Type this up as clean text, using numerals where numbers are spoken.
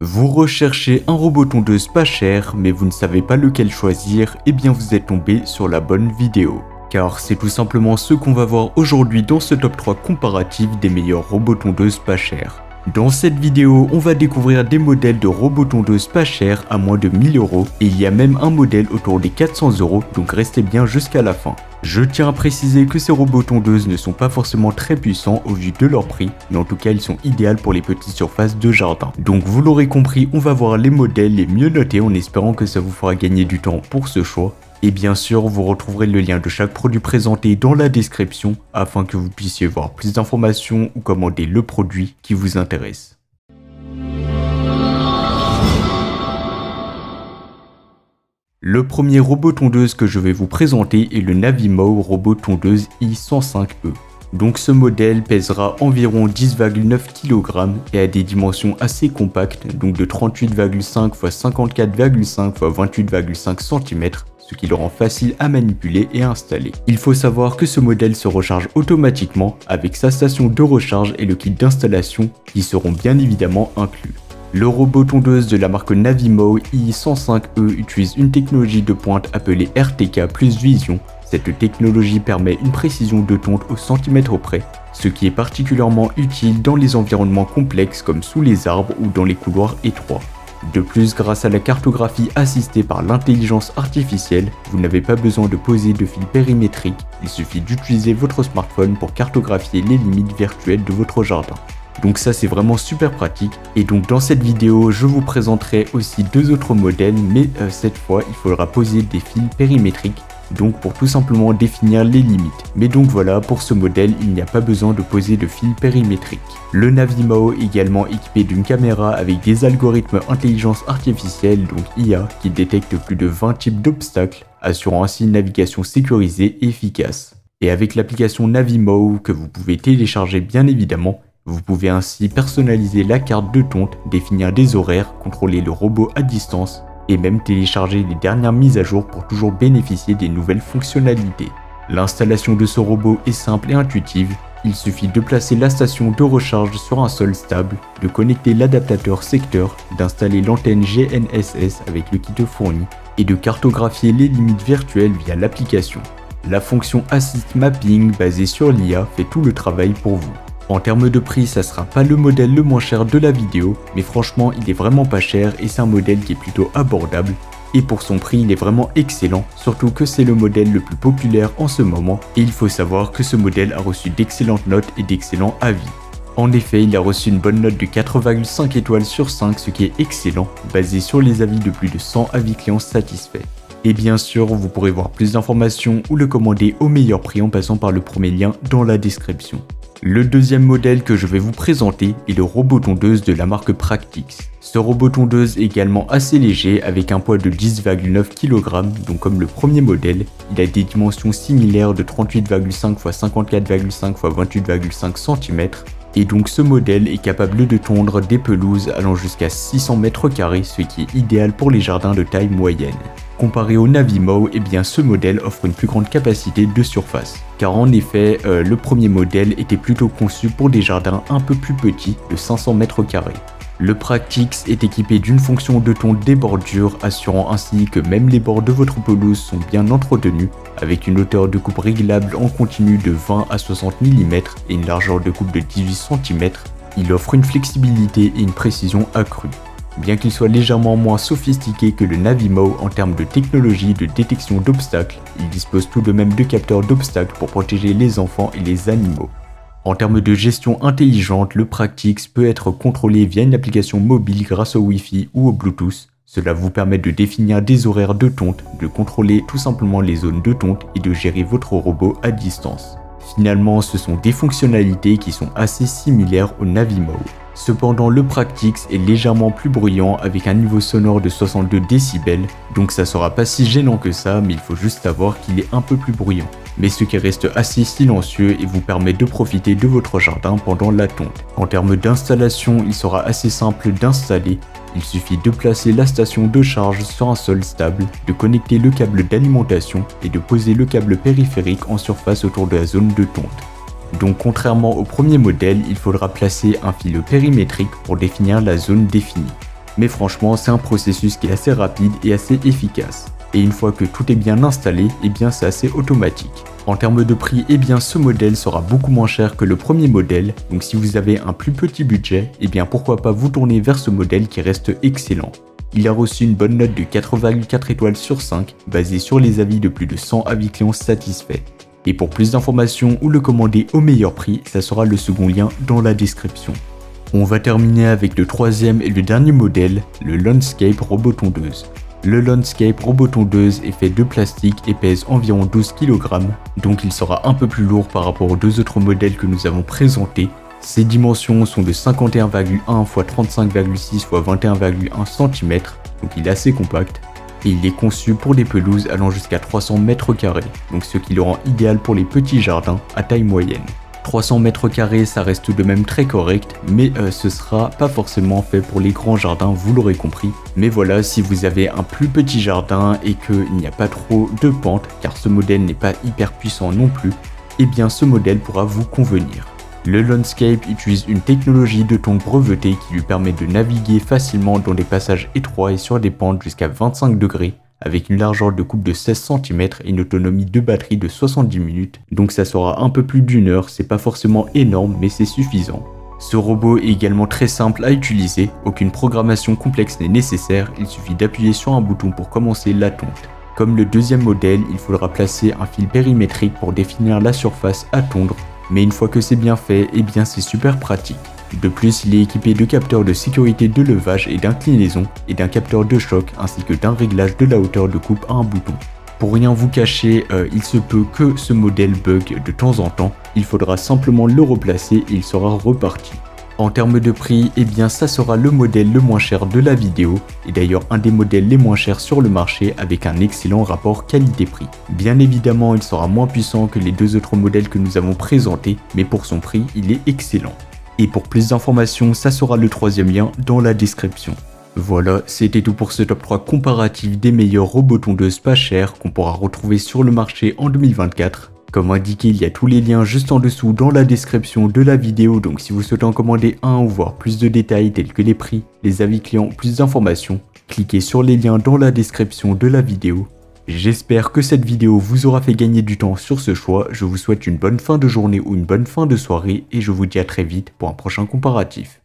Vous recherchez un robot tondeuse pas cher, mais vous ne savez pas lequel choisir, et bien vous êtes tombé sur la bonne vidéo. Car c'est tout simplement ce qu'on va voir aujourd'hui dans ce top 3 comparatif des meilleurs robots tondeuses pas chers. Dans cette vidéo, on va découvrir des modèles de robots tondeuses pas chers à moins de 1000 €, et il y a même un modèle autour des 400 €, donc restez bien jusqu'à la fin. Je tiens à préciser que ces robots tondeuses ne sont pas forcément très puissants au vu de leur prix, mais en tout cas ils sont idéaux pour les petites surfaces de jardin. Donc vous l'aurez compris, on va voir les modèles les mieux notés en espérant que ça vous fera gagner du temps pour ce choix. Et bien sûr, vous retrouverez le lien de chaque produit présenté dans la description afin que vous puissiez voir plus d'informations ou commander le produit qui vous intéresse. Le premier robot tondeuse que je vais vous présenter est le Navimo robot tondeuse i105E. Donc ce modèle pèsera environ 10,9 kg et a des dimensions assez compactes, donc de 38,5 x 54,5 x 28,5 cm, ce qui le rend facile à manipuler et à installer. Il faut savoir que ce modèle se recharge automatiquement avec sa station de recharge et le kit d'installation qui seront bien évidemment inclus. Le robot tondeuse de la marque Navimo i105E utilise une technologie de pointe appelée RTK plus Vision. Cette technologie permet une précision de tonte au centimètre près, ce qui est particulièrement utile dans les environnements complexes comme sous les arbres ou dans les couloirs étroits. De plus, grâce à la cartographie assistée par l'intelligence artificielle, vous n'avez pas besoin de poser de fil périmétrique, il suffit d'utiliser votre smartphone pour cartographier les limites virtuelles de votre jardin. Donc ça c'est vraiment super pratique, et donc dans cette vidéo je vous présenterai aussi deux autres modèles, mais cette fois il faudra poser des fils périmétriques, donc pour tout simplement définir les limites. Mais donc voilà, pour ce modèle il n'y a pas besoin de poser de fils périmétriques. Le Navimo est également équipé d'une caméra avec des algorithmes intelligence artificielle, donc IA, qui détecte plus de 20 types d'obstacles, assurant ainsi une navigation sécurisée et efficace. Et avec l'application Navimo que vous pouvez télécharger bien évidemment, vous pouvez ainsi personnaliser la carte de tonte, définir des horaires, contrôler le robot à distance et même télécharger les dernières mises à jour pour toujours bénéficier des nouvelles fonctionnalités. L'installation de ce robot est simple et intuitive, il suffit de placer la station de recharge sur un sol stable, de connecter l'adaptateur secteur, d'installer l'antenne GNSS avec le kit fourni et de cartographier les limites virtuelles via l'application. La fonction Assist Mapping basée sur l'IA fait tout le travail pour vous. En termes de prix, ça sera pas le modèle le moins cher de la vidéo, mais franchement il est vraiment pas cher et c'est un modèle qui est plutôt abordable. Et pour son prix il est vraiment excellent, surtout que c'est le modèle le plus populaire en ce moment, et il faut savoir que ce modèle a reçu d'excellentes notes et d'excellents avis. En effet, il a reçu une bonne note de 4,5 étoiles sur 5, ce qui est excellent, basé sur les avis de plus de 100 avis clients satisfaits. Et bien sûr, vous pourrez voir plus d'informations ou le commander au meilleur prix en passant par le premier lien dans la description. Le deuxième modèle que je vais vous présenter est le robot tondeuse de la marque Practix. Ce robot tondeuse est également assez léger avec un poids de 10,9 kg, donc comme le premier modèle, il a des dimensions similaires de 38,5 x 54,5 x 28,5 cm. Et donc ce modèle est capable de tondre des pelouses allant jusqu'à 600 m², ce qui est idéal pour les jardins de taille moyenne. Comparé au Navimo, eh bien ce modèle offre une plus grande capacité de surface. Car en effet, le premier modèle était plutôt conçu pour des jardins un peu plus petits, de 500 m². Le Practix est équipé d'une fonction de tonte des bordures, assurant ainsi que même les bords de votre pelouse sont bien entretenus, avec une hauteur de coupe réglable en continu de 20 à 60 mm et une largeur de coupe de 18 cm. Il offre une flexibilité et une précision accrues. Bien qu'il soit légèrement moins sophistiqué que le Navimo en termes de technologie de détection d'obstacles, il dispose tout de même de capteurs d'obstacles pour protéger les enfants et les animaux. En termes de gestion intelligente, le Practix peut être contrôlé via une application mobile grâce au Wi-Fi ou au Bluetooth. Cela vous permet de définir des horaires de tonte, de contrôler tout simplement les zones de tonte et de gérer votre robot à distance. Finalement, ce sont des fonctionnalités qui sont assez similaires au Navimo. Cependant, le Practix est légèrement plus bruyant avec un niveau sonore de 62 décibels, donc ça sera pas si gênant que ça, mais il faut juste savoir qu'il est un peu plus bruyant. Mais ce qui reste assez silencieux et vous permet de profiter de votre jardin pendant la tonte. En termes d'installation, il sera assez simple d'installer. Il suffit de placer la station de charge sur un sol stable, de connecter le câble d'alimentation et de poser le câble périphérique en surface autour de la zone de tonte. Donc contrairement au premier modèle, il faudra placer un fil périmétrique pour définir la zone définie. Mais franchement, c'est un processus qui est assez rapide et assez efficace. Et une fois que tout est bien installé, eh bien c'est assez automatique. En termes de prix, eh bien ce modèle sera beaucoup moins cher que le premier modèle, donc si vous avez un plus petit budget, eh bien pourquoi pas vous tourner vers ce modèle qui reste excellent. Il a reçu une bonne note de 4,4 étoiles sur 5, basée sur les avis de plus de 100 avis clients satisfaits. Et pour plus d'informations ou le commander au meilleur prix, ça sera le second lien dans la description. On va terminer avec le troisième et le dernier modèle, le Landscape Robot Tondeuse. Le Landscape Robot Tondeuse est fait de plastique et pèse environ 12 kg, donc il sera un peu plus lourd par rapport aux deux autres modèles que nous avons présentés. Ses dimensions sont de 51,1 x 35,6 x 21,1 cm, donc il est assez compact. Et il est conçu pour des pelouses allant jusqu'à 300 m², donc ce qui le rend idéal pour les petits jardins à taille moyenne. 300 m², ça reste tout de même très correct, mais ce sera pas forcément fait pour les grands jardins, vous l'aurez compris. Mais voilà, si vous avez un plus petit jardin et qu'il n'y a pas trop de pente, car ce modèle n'est pas hyper puissant non plus, eh bien ce modèle pourra vous convenir. Le Landscape utilise une technologie de tonde brevetée qui lui permet de naviguer facilement dans des passages étroits et sur des pentes jusqu'à 25 degrés, avec une largeur de coupe de 16 cm et une autonomie de batterie de 70 minutes, donc ça sera un peu plus d'une heure, c'est pas forcément énorme mais c'est suffisant. Ce robot est également très simple à utiliser, aucune programmation complexe n'est nécessaire, il suffit d'appuyer sur un bouton pour commencer la tonte. Comme le deuxième modèle, il faudra placer un fil périmétrique pour définir la surface à tondre, mais une fois que c'est bien fait, eh bien c'est super pratique. De plus, il est équipé de capteurs de sécurité de levage et d'inclinaison, et d'un capteur de choc ainsi que d'un réglage de la hauteur de coupe à un bouton. Pour rien vous cacher, il se peut que ce modèle bug de temps en temps, il faudra simplement le replacer et il sera reparti. En termes de prix, eh bien ça sera le modèle le moins cher de la vidéo, et d'ailleurs un des modèles les moins chers sur le marché avec un excellent rapport qualité-prix. Bien évidemment, il sera moins puissant que les deux autres modèles que nous avons présentés, mais pour son prix, il est excellent. Et pour plus d'informations, ça sera le troisième lien dans la description. Voilà, c'était tout pour ce top 3 comparatif des meilleurs robots tondeuses pas chers qu'on pourra retrouver sur le marché en 2024. Comme indiqué, il y a tous les liens juste en dessous dans la description de la vidéo, donc si vous souhaitez en commander un ou voir plus de détails tels que les prix, les avis clients, plus d'informations, cliquez sur les liens dans la description de la vidéo. J'espère que cette vidéo vous aura fait gagner du temps sur ce choix, je vous souhaite une bonne fin de journée ou une bonne fin de soirée et je vous dis à très vite pour un prochain comparatif.